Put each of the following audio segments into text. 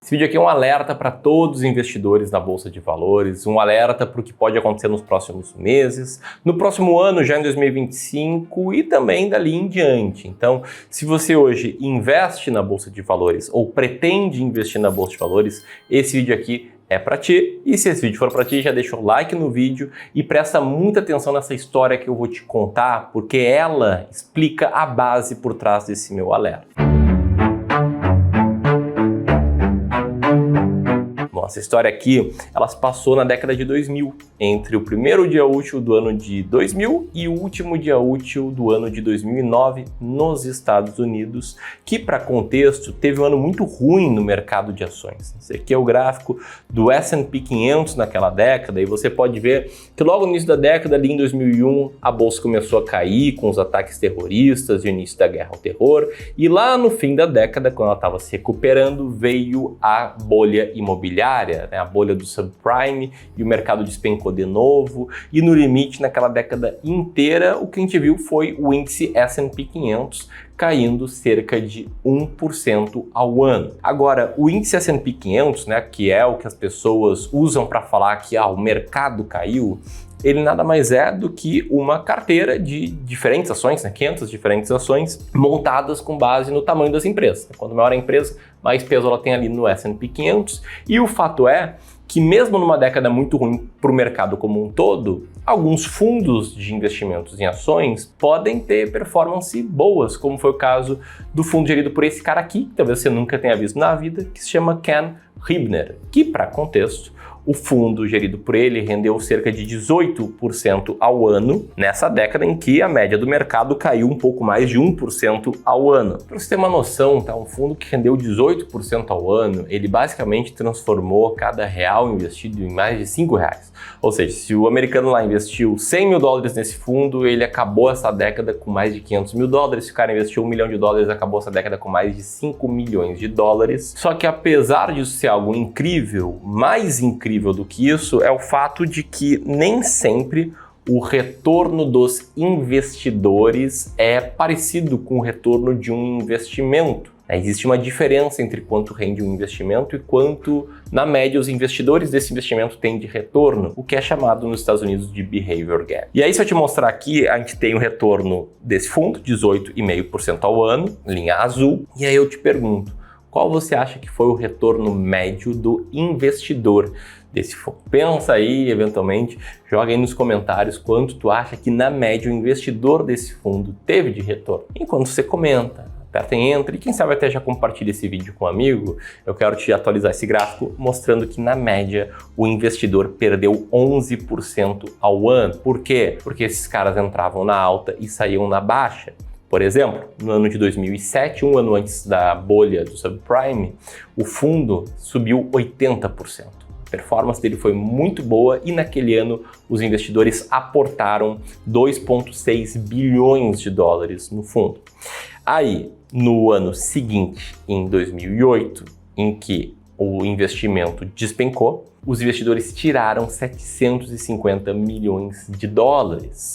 Esse vídeo aqui é um alerta para todos os investidores na Bolsa de Valores, um alerta para o que pode acontecer nos próximos meses, no próximo ano, já em 2025 e também dali em diante. Então, se você hoje investe na Bolsa de Valores ou pretende investir na Bolsa de Valores, esse vídeo aqui é para ti. E se esse vídeo for para ti, já deixa o like no vídeo e presta muita atenção nessa história que eu vou te contar, porque ela explica a base por trás desse meu alerta. Essa história aqui, ela se passou na década de 2000, entre o primeiro dia útil do ano de 2000 e o último dia útil do ano de 2009 nos Estados Unidos, que, para contexto, teve um ano muito ruim no mercado de ações. Esse aqui é o gráfico do S&P 500 naquela década, e você pode ver que logo no início da década, ali em 2001, a bolsa começou a cair com os ataques terroristas e o início da guerra ao terror, e lá no fim da década, quando ela estava se recuperando, veio a bolha imobiliária, a bolha do subprime, e o mercado despencou de novo, e no limite, naquela década inteira, o que a gente viu foi o índice S&P 500 caindo cerca de 1% ao ano. Agora, o índice S&P 500, que é o que as pessoas usam para falar que o mercado caiu, ele nada mais é do que uma carteira de diferentes ações, 500 diferentes ações, montadas com base no tamanho das empresas. Quanto maior a empresa, mais peso ela tem ali no S&P 500. E o fato é que mesmo numa década muito ruim para o mercado como um todo, alguns fundos de investimentos em ações podem ter performance boas, como foi o caso do fundo gerido por esse cara aqui, que talvez você nunca tenha visto na vida, que se chama Ken Herbner, que, para contexto, o fundo gerido por ele rendeu cerca de 18% ao ano nessa década em que a média do mercado caiu um pouco mais de 1% ao ano. Para você ter uma noção, um fundo que rendeu 18% ao ano, ele basicamente transformou cada real investido em mais de R$5. Ou seja, se o americano lá investiu $100 mil nesse fundo, ele acabou essa década com mais de $500 mil. Se o cara investiu $1 milhão, acabou essa década com mais de $5 milhões. Só que apesar disso ser algo incrível, mais incrível do que isso é o fato de que nem sempre o retorno dos investidores é parecido com o retorno de um investimento. Existe uma diferença entre quanto rende um investimento e quanto, na média, os investidores desse investimento têm de retorno, o que é chamado nos Estados Unidos de Behavior Gap. E aí, se eu te mostrar aqui, a gente tem o retorno desse fundo, 18,5% ao ano, linha azul, e aí eu te pergunto, qual você acha que foi o retorno médio do investidor desse fundo? Pensa aí, eventualmente, joga aí nos comentários quanto tu acha que, na média, o investidor desse fundo teve de retorno. Enquanto você comenta, aperta em Enter e quem sabe até já compartilha esse vídeo com um amigo, eu quero te atualizar esse gráfico mostrando que, na média, o investidor perdeu 11% ao ano. Por quê? Porque esses caras entravam na alta e saíam na baixa. Por exemplo, no ano de 2007, um ano antes da bolha do subprime, o fundo subiu 80%. A performance dele foi muito boa e naquele ano os investidores aportaram $2,6 bilhões no fundo. Aí, no ano seguinte, em 2008, em que o investimento despencou, os investidores tiraram $750 milhões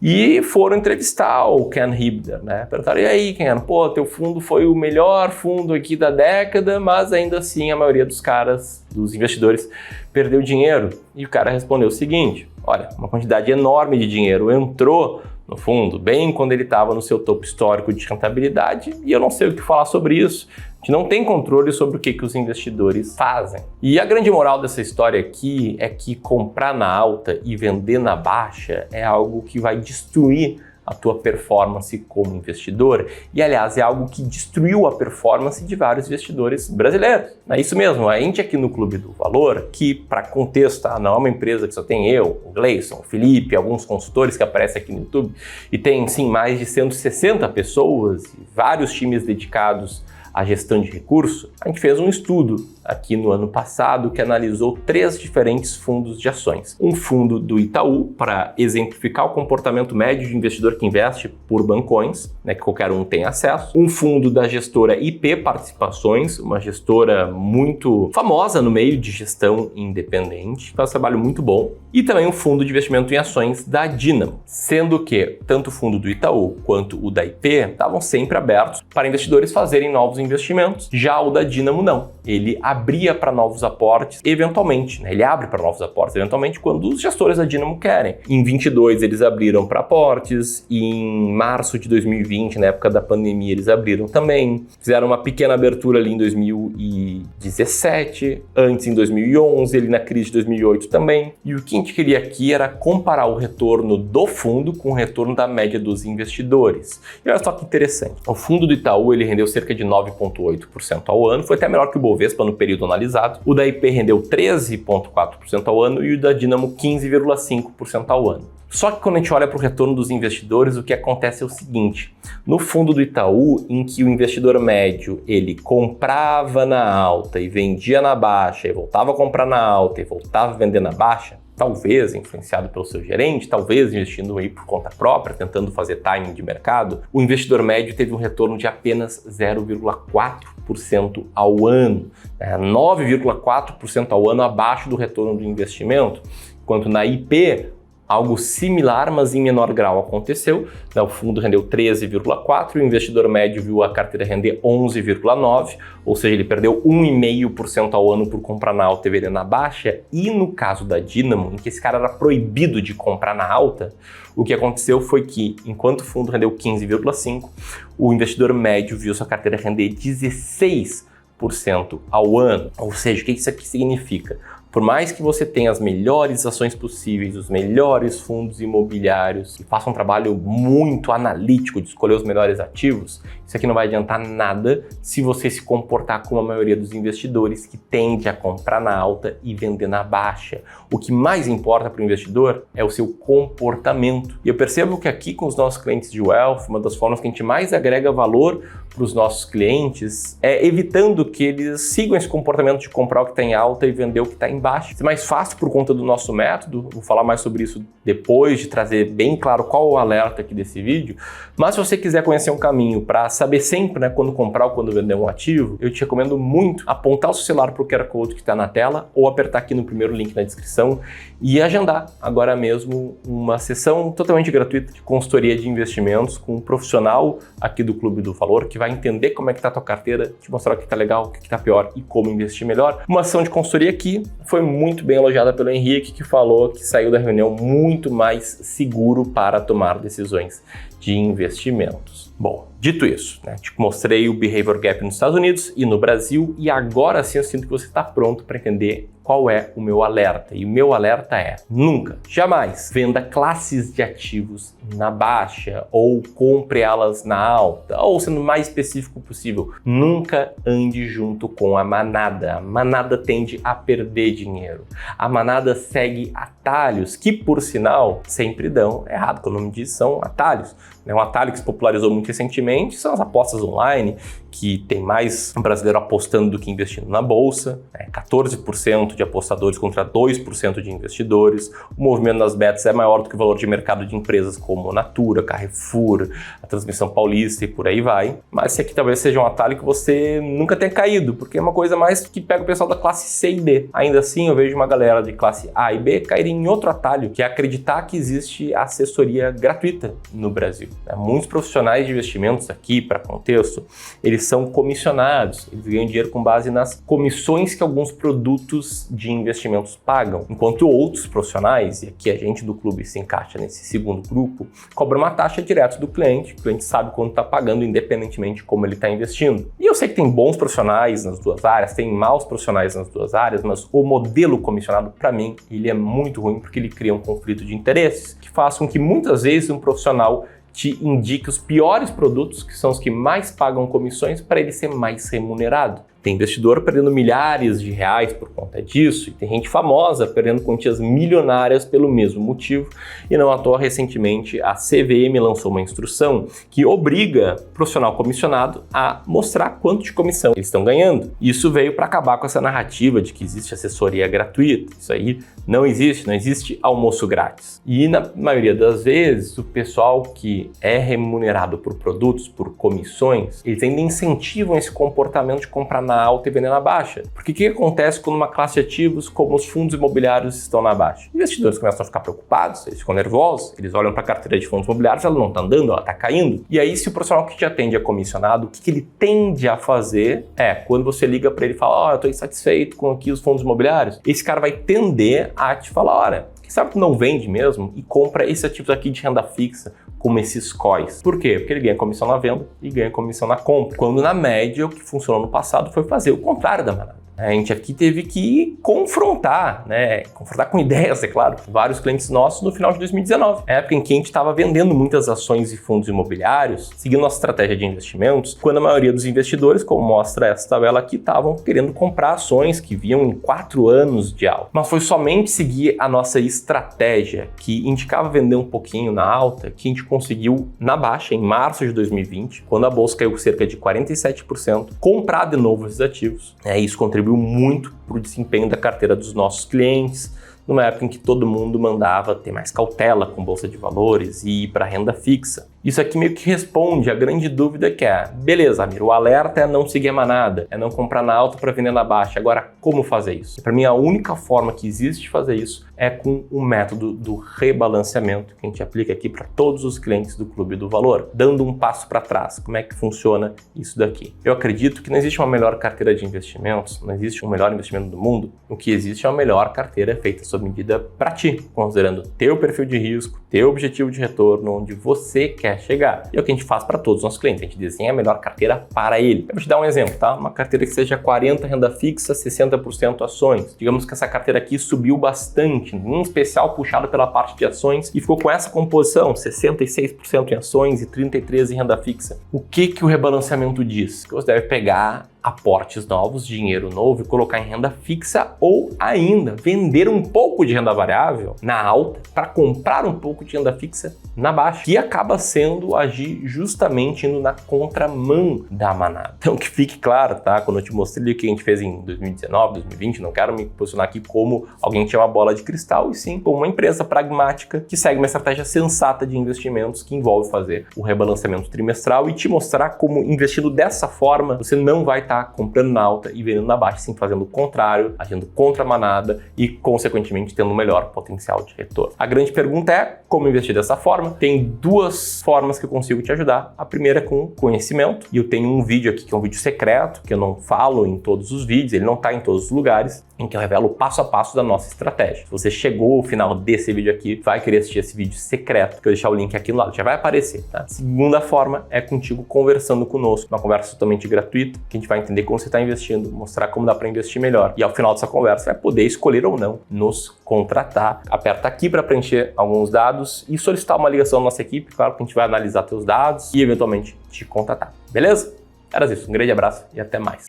e foram entrevistar o Ken Herbner, Perguntaram, e aí, Ken, teu fundo foi o melhor fundo aqui da década, mas ainda assim a maioria dos investidores, perdeu dinheiro. E o cara respondeu o seguinte, olha, uma quantidade enorme de dinheiro entrou no fundo, bem quando ele estava no seu topo histórico de rentabilidade, e eu não sei o que falar sobre isso. A gente não tem controle sobre o que os investidores fazem. E a grande moral dessa história aqui é que comprar na alta e vender na baixa é algo que vai destruir a tua performance como investidor. E, aliás, é algo que destruiu a performance de vários investidores brasileiros. É isso mesmo, a gente aqui no Clube do Valor, que, para contexto, não é uma empresa que só tem eu, o Gleison, o Felipe, alguns consultores que aparecem aqui no YouTube, e tem, sim, mais de 160 pessoas e vários times dedicados à gestão de recursos. A gente fez um estudo aqui no ano passado que analisou 3 diferentes fundos de ações. Um fundo do Itaú, para exemplificar o comportamento médio de investidor que investe por bancões, que qualquer um tem acesso. Um fundo da gestora IP Participações, uma gestora muito famosa no meio de gestão independente, que faz um trabalho muito bom. E também um fundo de investimento em ações da Dynamo, sendo que tanto o fundo do Itaú quanto o da IP estavam sempre abertos para investidores fazerem novos investimentos. Já o da Dynamo não. Ele abria para novos aportes, eventualmente, né? Ele abre para novos aportes, eventualmente, quando os gestores da Dynamo querem. Em 22 eles abriram para aportes, e em março de 2020, na época da pandemia, eles abriram também. Fizeram uma pequena abertura ali em 2017, antes em 2011, ali na crise de 2008 também. E o que a gente queria aqui era comparar o retorno do fundo com o retorno da média dos investidores. E olha só que interessante. O fundo do Itaú, ele rendeu cerca de 9,8% ao ano, foi até melhor que o Bovespa no período analisado. O da IP rendeu 13,4% ao ano e o da Dynamo 15,5% ao ano. Só que quando a gente olha para o retorno dos investidores, o que acontece é o seguinte: no fundo do Itaú, em que o investidor médio ele comprava na alta e vendia na baixa, e voltava a comprar na alta e voltava a vender na baixa, talvez influenciado pelo seu gerente, talvez investindo aí por conta própria, tentando fazer timing de mercado, o investidor médio teve um retorno de apenas 0,4% ao ano, 9,4% ao ano abaixo do retorno do investimento, enquanto na IP algo similar, mas em menor grau aconteceu. O fundo rendeu 13,4%, o investidor médio viu a carteira render 11,9%, ou seja, ele perdeu 1,5% ao ano por comprar na alta e vender na baixa. E no caso da Dynamo, em que esse cara era proibido de comprar na alta, o que aconteceu foi que, enquanto o fundo rendeu 15,5%, o investidor médio viu sua carteira render 16% ao ano. Ou seja, o que isso aqui significa? Por mais que você tenha as melhores ações possíveis, os melhores fundos imobiliários e faça um trabalho muito analítico de escolher os melhores ativos, isso aqui não vai adiantar nada se você se comportar como a maioria dos investidores que tende a comprar na alta e vender na baixa. O que mais importa para o investidor é o seu comportamento. E eu percebo que aqui com os nossos clientes de Wealth, uma das formas que a gente mais agrega valor para os nossos clientes é evitando que eles sigam esse comportamento de comprar o que está em alta e vender o que está em baixa. Isso é mais fácil por conta do nosso método, vou falar mais sobre isso depois, de trazer bem claro qual o alerta aqui desse vídeo, mas se você quiser conhecer um caminho para saber sempre, né, quando comprar ou quando vender um ativo, eu te recomendo muito apontar o seu celular para o QR Code que está na tela ou apertar aqui no primeiro link na descrição e agendar agora mesmo uma sessão totalmente gratuita de consultoria de investimentos com um profissional aqui do Clube do Valor que vai entender como é que está a tua carteira, te mostrar o que está legal, o que está pior e como investir melhor. Uma ação de consultoria que foi muito bem elogiada pelo Henrique, que falou que saiu da reunião muito mais seguro para tomar decisões de investimentos. Bom, dito isso, né, te mostrei o Behavior Gap nos Estados Unidos e no Brasil, e agora sim eu sinto que você está pronto para entender qual é o meu alerta. E o meu alerta é: nunca, jamais venda classes de ativos na baixa ou compre elas na alta, ou sendo mais específico possível, nunca ande junto com a manada. A manada tende a perder dinheiro. A manada segue atalhos que, por sinal, sempre dão errado, que o nome disso são atalhos. Um atalho que se popularizou muito recentemente são as apostas online, que tem mais brasileiro apostando do que investindo na bolsa, 14% de apostadores contra 2% de investidores. O movimento das bets é maior do que o valor de mercado de empresas como Natura, Carrefour, a Transmissão Paulista e por aí vai. Mas esse aqui talvez seja um atalho que você nunca tenha caído, porque é uma coisa mais que pega o pessoal da classe C e D. Ainda assim, eu vejo uma galera de classe A e B cair em outro atalho, que é acreditar que existe assessoria gratuita no Brasil. Muitos profissionais de investimentos aqui, para contexto, eles são comissionados, eles ganham dinheiro com base nas comissões que alguns produtos de investimentos pagam, enquanto outros profissionais, e aqui a gente do clube se encaixa nesse segundo grupo, cobram uma taxa direto do cliente, o cliente sabe quanto está pagando, independentemente de como ele está investindo. E eu sei que tem bons profissionais nas duas áreas, tem maus profissionais nas duas áreas, mas o modelo comissionado, para mim, ele é muito ruim porque ele cria um conflito de interesses que faz com que muitas vezes um profissional te indique os piores produtos, que são os que mais pagam comissões, para ele ser mais remunerado. Tem investidor perdendo milhares de reais por conta disso, e tem gente famosa perdendo quantias milionárias pelo mesmo motivo, e não à toa, recentemente, a CVM lançou uma instrução que obriga o profissional comissionado a mostrar quanto de comissão eles estão ganhando. Isso veio para acabar com essa narrativa de que existe assessoria gratuita. Isso aí não existe almoço grátis. E na maioria das vezes, o pessoal que é remunerado por produtos, por comissões, eles ainda incentivam esse comportamento de comprar na na alta e vender na baixa. Porque o que acontece quando uma classe de ativos como os fundos imobiliários estão na baixa? Investidores começam a ficar preocupados, eles ficam nervosos, eles olham para a carteira de fundos imobiliários, ela não está andando, ela está caindo. E aí, se o profissional que te atende é comissionado, o que ele tende a fazer é, quando você liga para ele e fala, eu estou insatisfeito com aqui os fundos imobiliários, esse cara vai tender a te falar, olha, quem sabe tu não vende mesmo e compra esses ativos aqui de renda fixa, como esses COIs. Por quê? Porque ele ganha comissão na venda e ganha comissão na compra. Quando na média o que funcionou no passado foi fazer o contrário da manada. A gente aqui teve que confrontar, confrontar com ideias, é claro, vários clientes nossos no final de 2019, época em que a gente estava vendendo muitas ações e fundos imobiliários, seguindo nossa estratégia de investimentos, quando a maioria dos investidores, como mostra essa tabela aqui, estavam querendo comprar ações que vinham em 4 anos de alta. Mas foi somente seguir a nossa estratégia, que indicava vender um pouquinho na alta, que a gente conseguiu, na baixa, em março de 2020, quando a bolsa caiu cerca de 47%, comprar de novo esses ativos. Isso contribuiu muito para o desempenho da carteira dos nossos clientes, numa época em que todo mundo mandava ter mais cautela com bolsa de valores e ir para renda fixa. Isso aqui meio que responde a grande dúvida que é, beleza, Amir, o alerta é não seguir a manada, é não comprar na alta para vender na baixa. Agora, como fazer isso? Para mim, a única forma que existe de fazer isso é com o método do rebalanceamento, que a gente aplica aqui para todos os clientes do Clube do Valor, dando um passo para trás. Como é que funciona isso daqui? Eu acredito que não existe uma melhor carteira de investimentos, não existe um melhor investimento do mundo. O que existe é uma melhor carteira feita sob medida para ti, considerando teu perfil de risco, teu objetivo de retorno, onde você quer chegar. E é o que a gente faz para todos os nossos clientes, a gente desenha a melhor carteira para ele. Eu vou te dar um exemplo, tá? Uma carteira que seja 40% renda fixa, 60% ações. Digamos que essa carteira aqui subiu bastante, em especial puxado pela parte de ações e ficou com essa composição, 66% em ações e 33% em renda fixa. O que o rebalanceamento diz? Que você deve pegar aportes novos, dinheiro novo e colocar em renda fixa ou ainda vender um pouco de renda variável na alta para comprar um pouco de renda fixa na baixa, que acaba sendo agir justamente indo na contramão da manada. Então que fique claro, tá? Quando eu te mostrei o que a gente fez em 2019, 2020, não quero me posicionar aqui como alguém que tinha uma bola de cristal, e sim como uma empresa pragmática que segue uma estratégia sensata de investimentos que envolve fazer o rebalanceamento trimestral e te mostrar como investindo dessa forma você não vai estar comprando na alta e vendendo na baixa, sim fazendo o contrário, agindo contra a manada e, consequentemente, tendo um melhor potencial de retorno. A grande pergunta é como investir dessa forma. Tem 2 formas que eu consigo te ajudar. A primeira é com conhecimento, e eu tenho um vídeo aqui que é um vídeo secreto, que eu não falo em todos os vídeos, ele não está em todos os lugares, em que eu revelo o passo a passo da nossa estratégia. Se você chegou ao final desse vídeo aqui, vai querer assistir esse vídeo secreto, que eu vou deixar o link aqui no lado, já vai aparecer, tá? Segunda forma é contigo conversando conosco, uma conversa totalmente gratuita, que a gente vai entender como você está investindo, mostrar como dá para investir melhor. E ao final dessa conversa, vai poder escolher ou não nos contratar. Aperta aqui para preencher alguns dados e solicitar uma ligação na nossa equipe. Claro que a gente vai analisar teus dados e eventualmente te contatar. Beleza? Era isso. Um grande abraço e até mais.